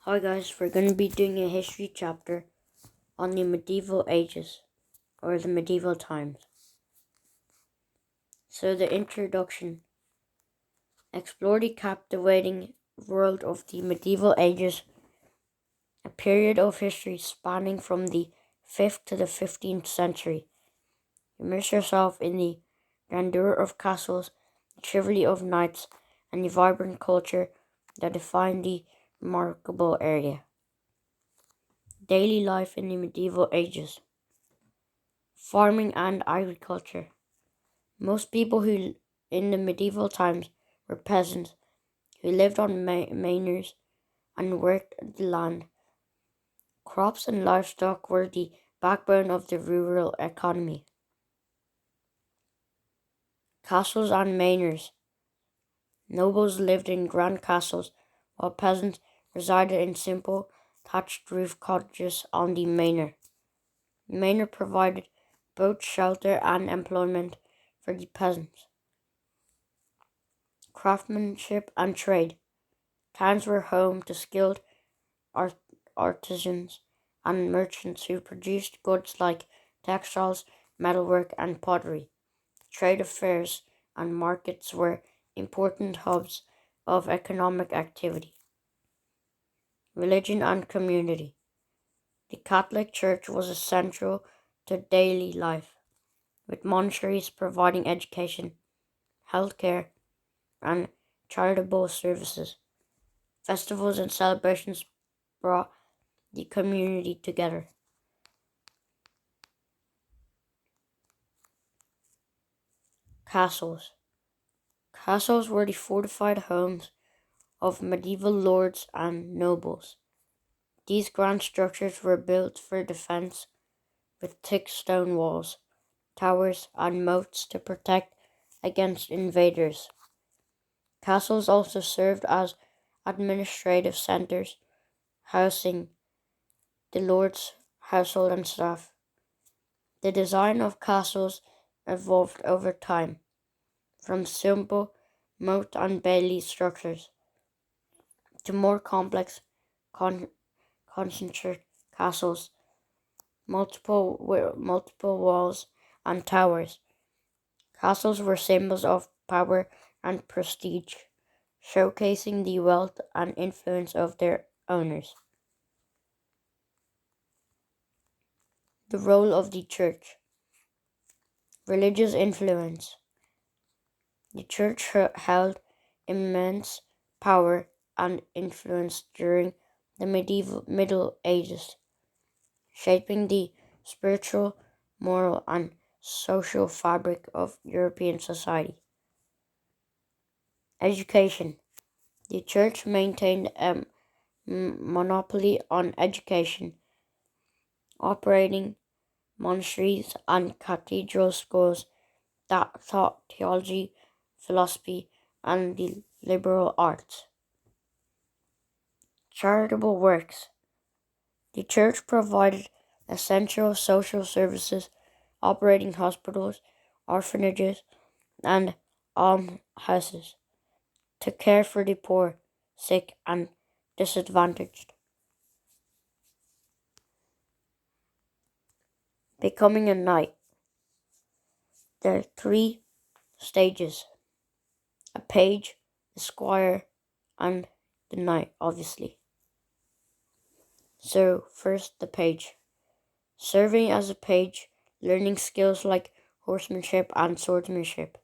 Hi guys, we're going to be doing a history chapter on the medieval ages, or the medieval times. So the introduction. Explore the captivating world of the medieval ages, a period of history spanning from the 5th to the 15th century. Immerse yourself in the grandeur of castles, the chivalry of knights, and the vibrant culture that define the remarkable area. Daily life in the medieval ages. Farming and agriculture. Most people who in the medieval times were peasants who lived on manors and worked the land. Crops and livestock were the backbone of the rural economy. Castles and manors. Nobles lived in grand castles, while peasants resided in simple thatched roof cottages on the manor. The manor provided both shelter and employment for the peasants. Craftsmanship and trade. Towns were home to skilled artisans and merchants who produced goods like textiles, metalwork, and pottery. Trade affairs and markets were important hubs of economic activity. Religion and community. The Catholic Church was essential to daily life, with monasteries providing education, healthcare, and charitable services. Festivals and celebrations brought the community together. Castles. Castles were the fortified homes of medieval lords and nobles. These grand structures were built for defense with thick stone walls, towers, and moats to protect against invaders. Castles also served as administrative centers, housing the lord's household and staff. The design of castles evolved over time, from simple moat and bailey structures to more complex concentric castles, multiple walls and towers. Castles were symbols of power and prestige, showcasing the wealth and influence of their owners. The role of the church. Religious influence. The church held immense power and influence during the Middle Ages, shaping the spiritual, moral, and social fabric of European society. Education. The church maintained a monopoly on education, operating monasteries and cathedral schools that taught theology, philosophy, and the liberal arts. Charitable works. The church provided essential social services, operating hospitals, orphanages, and almshouses to care for the poor, sick, and disadvantaged. Becoming a knight. There are three stages: a page, a squire, and the knight, obviously. So, first, the page. Serving as a page, learning skills like horsemanship and swordsmanship.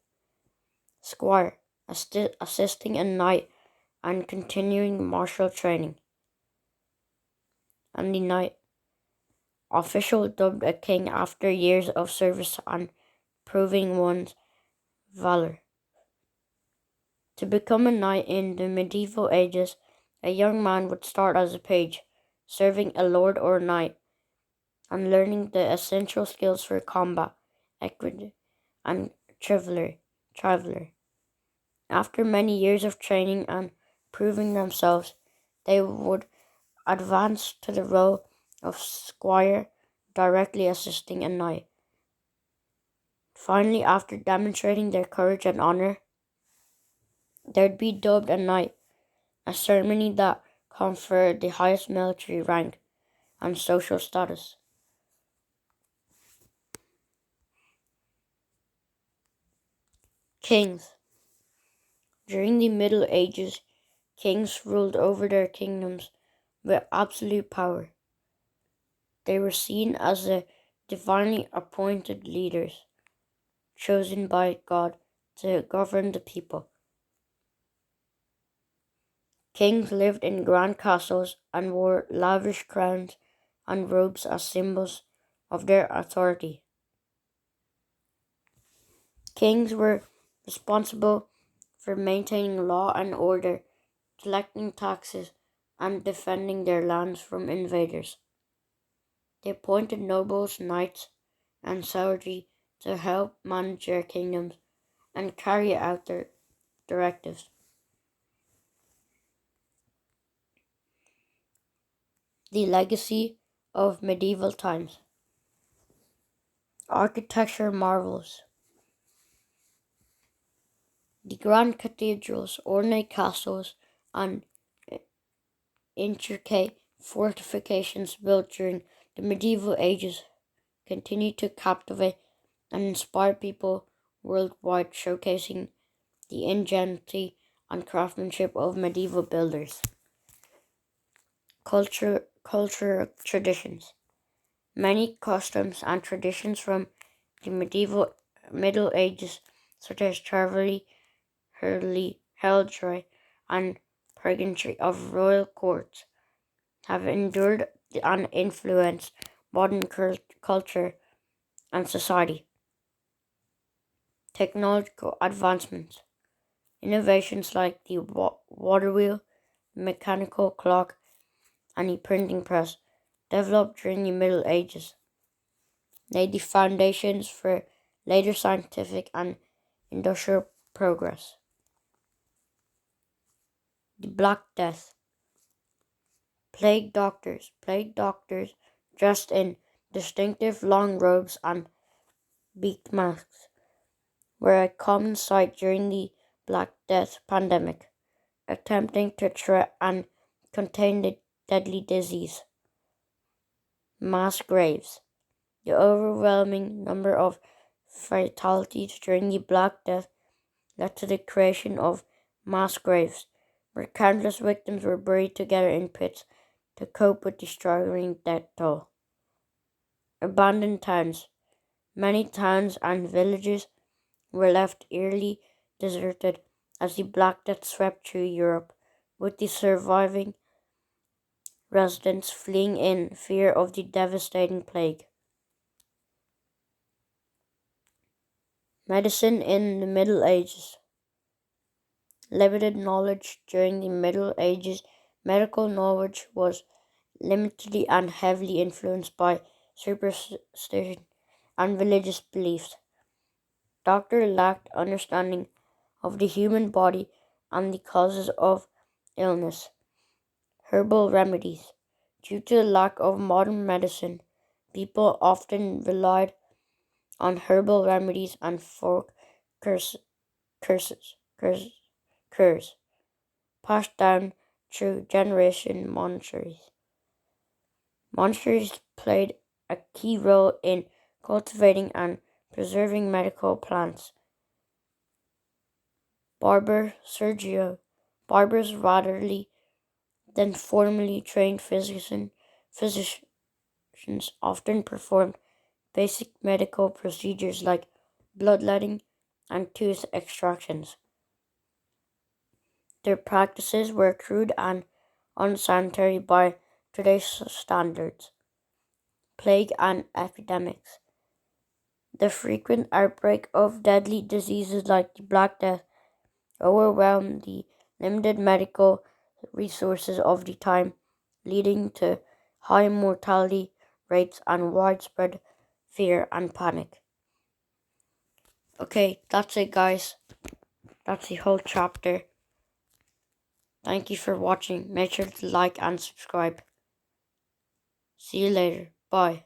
Squire, assisting a knight and continuing martial training. And the knight, official dubbed a king after years of service and proving one's valor. To become a knight in the medieval ages, a young man would start as a page, serving a lord or knight, and learning the essential skills for combat, equity, and traveler. After many years of training and proving themselves, they would advance to the role of squire, directly assisting a knight. Finally, after demonstrating their courage and honor, they'd be dubbed a knight, a ceremony that conferred the highest military rank and social status. Kings. During the Middle Ages, kings ruled over their kingdoms with absolute power. They were seen as the divinely appointed leaders, chosen by God to govern the people. Kings lived in grand castles and wore lavish crowns and robes as symbols of their authority. Kings were responsible for maintaining law and order, collecting taxes, and defending their lands from invaders. They appointed nobles, knights, and soldiery to help manage their kingdoms and carry out their directives. The legacy of medieval times. Architecture marvels. The grand cathedrals, ornate castles, and intricate fortifications built during the medieval ages continue to captivate and inspire people worldwide, showcasing the ingenuity and craftsmanship of medieval builders. Cultural traditions. Many customs and traditions from the Middle Ages, such as travelling, heraldry, and pageantry of royal courts, have endured and influenced modern culture and society. Technological advancements. Innovations like the water wheel, mechanical clock, and the printing press, developed during the Middle Ages, laid the foundations for later scientific and industrial progress. The Black Death. Plague doctors dressed in distinctive long robes and beaked masks were a common sight during the Black Death pandemic, attempting to treat and contain the deadly disease. Mass graves. The overwhelming number of fatalities during the Black Death led to the creation of mass graves, where countless victims were buried together in pits to cope with the staggering death toll. Abandoned towns. Many towns and villages were left eerily deserted as the Black Death swept through Europe, with the surviving residents fleeing in fear of the devastating plague. Medicine in the Middle Ages. Limited knowledge. During the Middle Ages, medical knowledge was limited and heavily influenced by superstition and religious beliefs. Doctors lacked understanding of the human body and the causes of illness. Herbal remedies. Due to the lack of modern medicine, people often relied on herbal remedies and folk curses, cures, passed down through generation monasteries. Monasteries played a key role in cultivating and preserving medical plants. Barbers rather than formally trained physicians often performed basic medical procedures like bloodletting and tooth extractions. Their practices were crude and unsanitary by today's standards. Plague and epidemics. The frequent outbreak of deadly diseases like the Black Death overwhelmed the limited medical resources of the time, leading to high mortality rates and widespread fear and panic. Okay, that's it, guys. That's the whole chapter. Thank you for watching. Make sure to like and subscribe. See you later. Bye.